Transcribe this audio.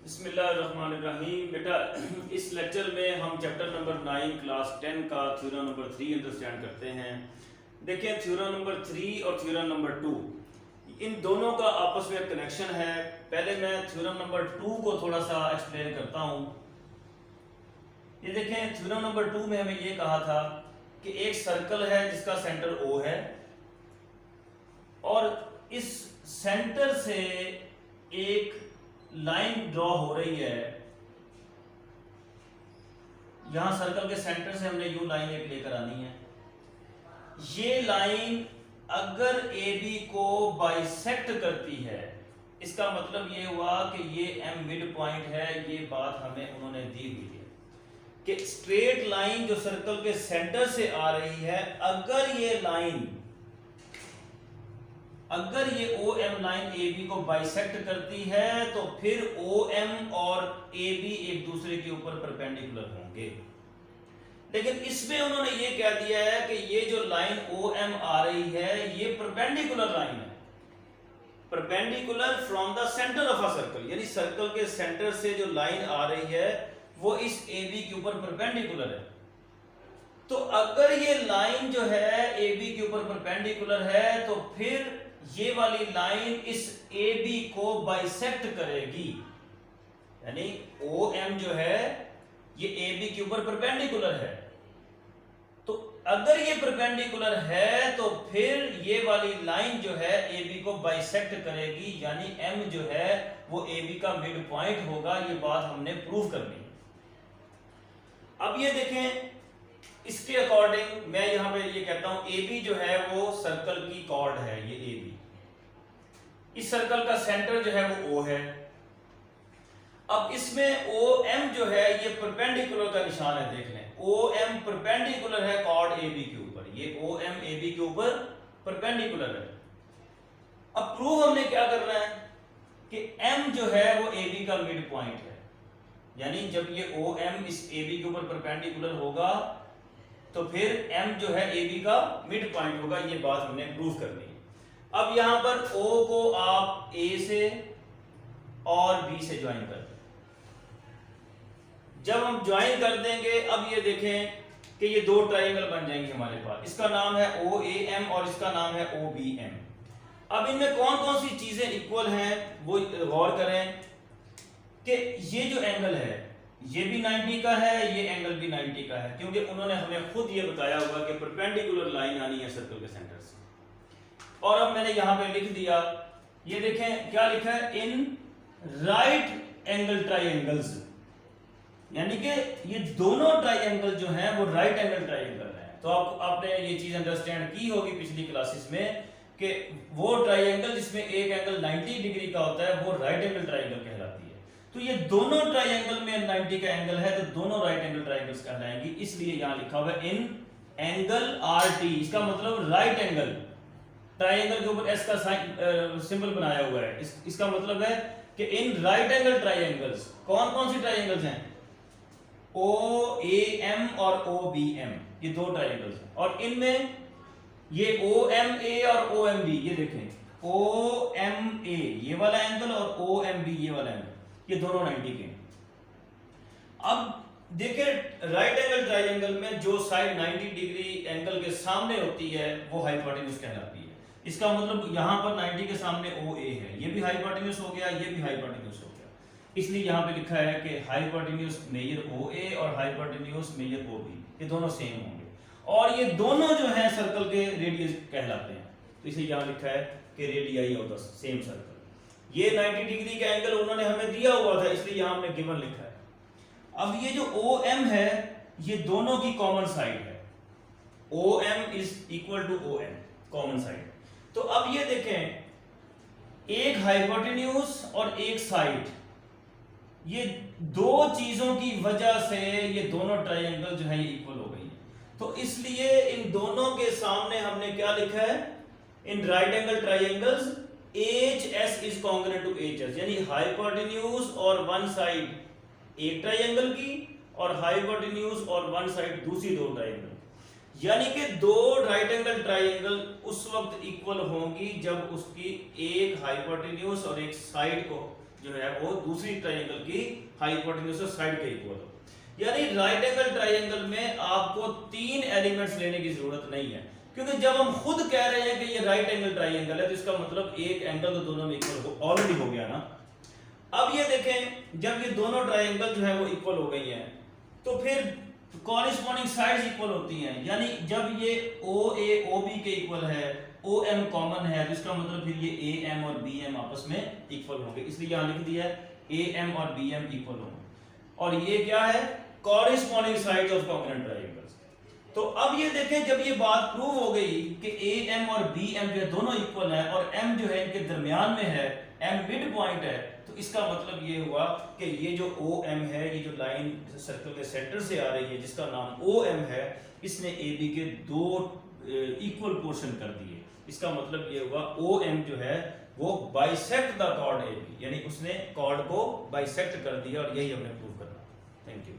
बिस्मिल्लाहिर्रहमानिर्रहीम। बेटा, इस लेक्चर में हम चैप्टर नंबर 9 क्लास 10 का थ्योरम नंबर 3 अंडरस्टैंड करते हैं। देखिए, थ्योरम नंबर 3 और थ्योरम नंबर 2 इन दोनों का आपस में कनेक्शन है। पहले मैं थ्योरम नंबर 2 को थोड़ा सा एक्सप्लेन करता हूँ। ये देखें, थ्योरम नंबर 2 में हमें ये कहा था कि एक सर्कल है जिसका सेंटर O है और इस सेंटर से एक लाइन ड्रॉ हो रही है। यहां सर्कल के सेंटर से हमने यू लाइन एक लेकर आनी है। ये लाइन अगर AB को बाइसेक्ट करती है, इसका मतलब ये हुआ कि ये M मिड पॉइंट है। ये बात हमें उन्होंने दी हुई है कि स्ट्रेट लाइन जो सर्कल के सेंटर से आ रही है, अगर ये OM लाइन AB को बाइसेक्ट करती है तो फिर OM और AB एक दूसरे के ऊपर परपेंडिकुलर होंगे। लेकिन इसमें उन्होंने ये कह दिया है कि ये जो लाइन OM आ रही है ये परपेंडिकुलर लाइन है, perpendicular from the centre of a circle, यानी सर्कल के सेंटर से जो लाइन आ रही है वो इस AB के ऊपर परपेंडिकुलर है। तो अगर ये लाइन जो है AB के ऊपर परपेंडिकुलर है तो फिर ये वाली लाइन इस AB को बाइसेक्ट करेगी, यानी OM जो है ये AB के ऊपर परपेंडिकुलर है। तो अगर ये परपेंडिकुलर है तो फिर ये वाली लाइन जो है AB को बाइसेक्ट करेगी, यानी M जो है वो AB का मिड पॉइंट होगा। ये बात हमने प्रूव करनी है। अब ये देखें, इसके अकॉर्डिंग मैं यहां पे ये कहता हूं AB जो है वो सर्कल की कॉर्ड है। ये AB, इस सर्कल का सेंटर जो है वो O है। अब इसमें OM जो है ये परपेंडिकुलर का निशान है। देख लें, OM परपेंडिकुलर है कॉर्ड AB के ऊपर। ये OM AB के ऊपर परपेंडिकुलर है। अब प्रूव हमने क्या करना है कि M जो है वो AB का मिड पॉइंट है, यानी जब ये OM इस AB के ऊपर परपेंडिकुलर होगा तो फिर M जो है AB का मिड पॉइंट होगा। ये बात हमने प्रूव करनी है। अब यहां पर O को आप A से और B से ज्वाइन कर दें। जब हम ज्वाइन कर देंगे, अब ये देखें कि ये दो ट्रायंगल बन जाएंगे हमारे पास। इसका नाम है OAM और इसका नाम है OBM। अब इनमें कौन कौन सी चीजें इक्वल हैं वो गौर करें कि ये जो एंगल है ये भी 90 का है, ये एंगल भी 90 का है, क्योंकि उन्होंने हमें खुद ये बताया हुआ कि परपेंडिकुलर लाइन आनी है सर्कल के सेंटर से। और अब मैंने यहां पे लिख दिया, ये देखें क्या लिखा है, इन राइट एंगल ट्राइंगल्स, यानी कि ये दोनों ट्राइंगल जो हैं वो राइट एंगल ट्राइंगल हैं। तो आपने ये चीज अंडरस्टैंड की होगी पिछली क्लासेस में कि वो ट्राइंगल जिसमें एक एंगल 90 डिग्री का होता है वो राइट एंगल ट्राइंगल कहलाती है। तो ये दोनों ट्राइंगल में 90 का एंगल है तो दोनों राइट एंगल ट्राइंगल्स कहलाएंगी। इसलिए यहां लिखा हुआ है इन एंगल RT, इसका मतलब राइट एंगल ट्राइंगल के ऊपर S का साइन सिंबल बनाया हुआ है। इसका मतलब है कि इन राइट एंगल ट्राइंगल्स, कौन कौन सी ट्राइंगल्स हैं, OAM और OBM, ये दो ट्राइंगल्स हैं। और इनमें ये OMA और OMB, ये देखें OMA ये वाला एंगल और OMB ये वाला एंगल, ये दोनों 90 के। अब देखिए, राइट एंगल ट्राइंगल में जो साइड 90 डिग्री एंगल के सामने होती है वो हाइपोटेन्यूज कहलाती है। इसका मतलब यहां पर 90 के सामने OA है, ये भी हाइपोटेन्यूज हो गया, ये भी हाइपोटेन्यूज हो गया। इसलिए यहां पे लिखा है कि हाइपोटेन्यूज मेजर OA और हाइपोटेन्यूज मेजर OB, ये दोनों सेम होंगे और ये दोनों जो हैं सर्कल के रेडियस कहलाते हैं। तो इसे यहां लिखा है कि radii of the same circle. ये 90 डिग्री का एंगल उन्होंने हमें दिया हुआ था, इसलिए यहां हमने गिवन लिखा है। अब ये जो OM है ये दोनों की कॉमन साइड है। OM is equal to OM, common side. तो अब ये देखें, एक हाइपोटेन्यूज और एक साइड, ये दो चीजों की वजह से ये दोनों ट्रायंगल जो है ये इक्वल हो गई है। तो इसलिए इन दोनों के सामने हमने क्या लिखा है, in right angle triangles HS is congruent to HS, यानी हाइपोटेन्यूज और वन साइड एक ट्रायंगल की और हाइपोटेन्यूज और वन साइड दूसरी दो ट्रायंगल, यानी कि दो राइट एंगल ट्रायंगल उस वक्त इक्वल होंगी जब उसकी एक हाइपोटेन्यूज और एक साइड को जो है वो दूसरी ट्रायंगल की हाइपोटेन्यूज साइड के इक्वल हो। यानी राइट एंगल ट्रायंगल में आपको 3 एलिमेंट्स लेने की जरूरत नहीं है, क्योंकि जब हम खुद कह रहे हैं कि ये राइट एंगल ट्रायंगल है तो इसका मतलब एक एंगल तो दोनों में इक्वल ऑलरेडी हो गया ना। अब ये देखें जब ये दोनों ट्रायंगल जो है वो इक्वल हो गई हैं तो फिर कॉरेस्पॉन्डिंग साइड्स इक्वल होती हैं। यानी जब ये OA OB के इक्वल है, OM कॉमन है, तो इसका मतलब फिर ये AM और BM आपस में इक्वल होंगे, इसलिए यहां लिख दिया है AM और BM इक्वल होंगे। और ये क्या है, corresponding sides of congruent triangles. तो अब ये देखें जब ये बात प्रूव हो गई कि AM और BM जो है दोनों इक्वल है और M जो है इनके दरमियान में है, M मिड पॉइंट है, तो इसका मतलब ये हुआ कि ये जो OM है, ये जो लाइन सर्कल के सेंटर से आ रही है जिसका नाम OM है, इसने AB के 2 इक्वल पोर्शन कर दिए। इसका मतलब ये हुआ OM जो है वो बाइसेक्ट द कॉर्ड AB, यानी उसने कॉर्ड को बाइसेक्ट कर दिया और यही हमने प्रूव करना। Thank you.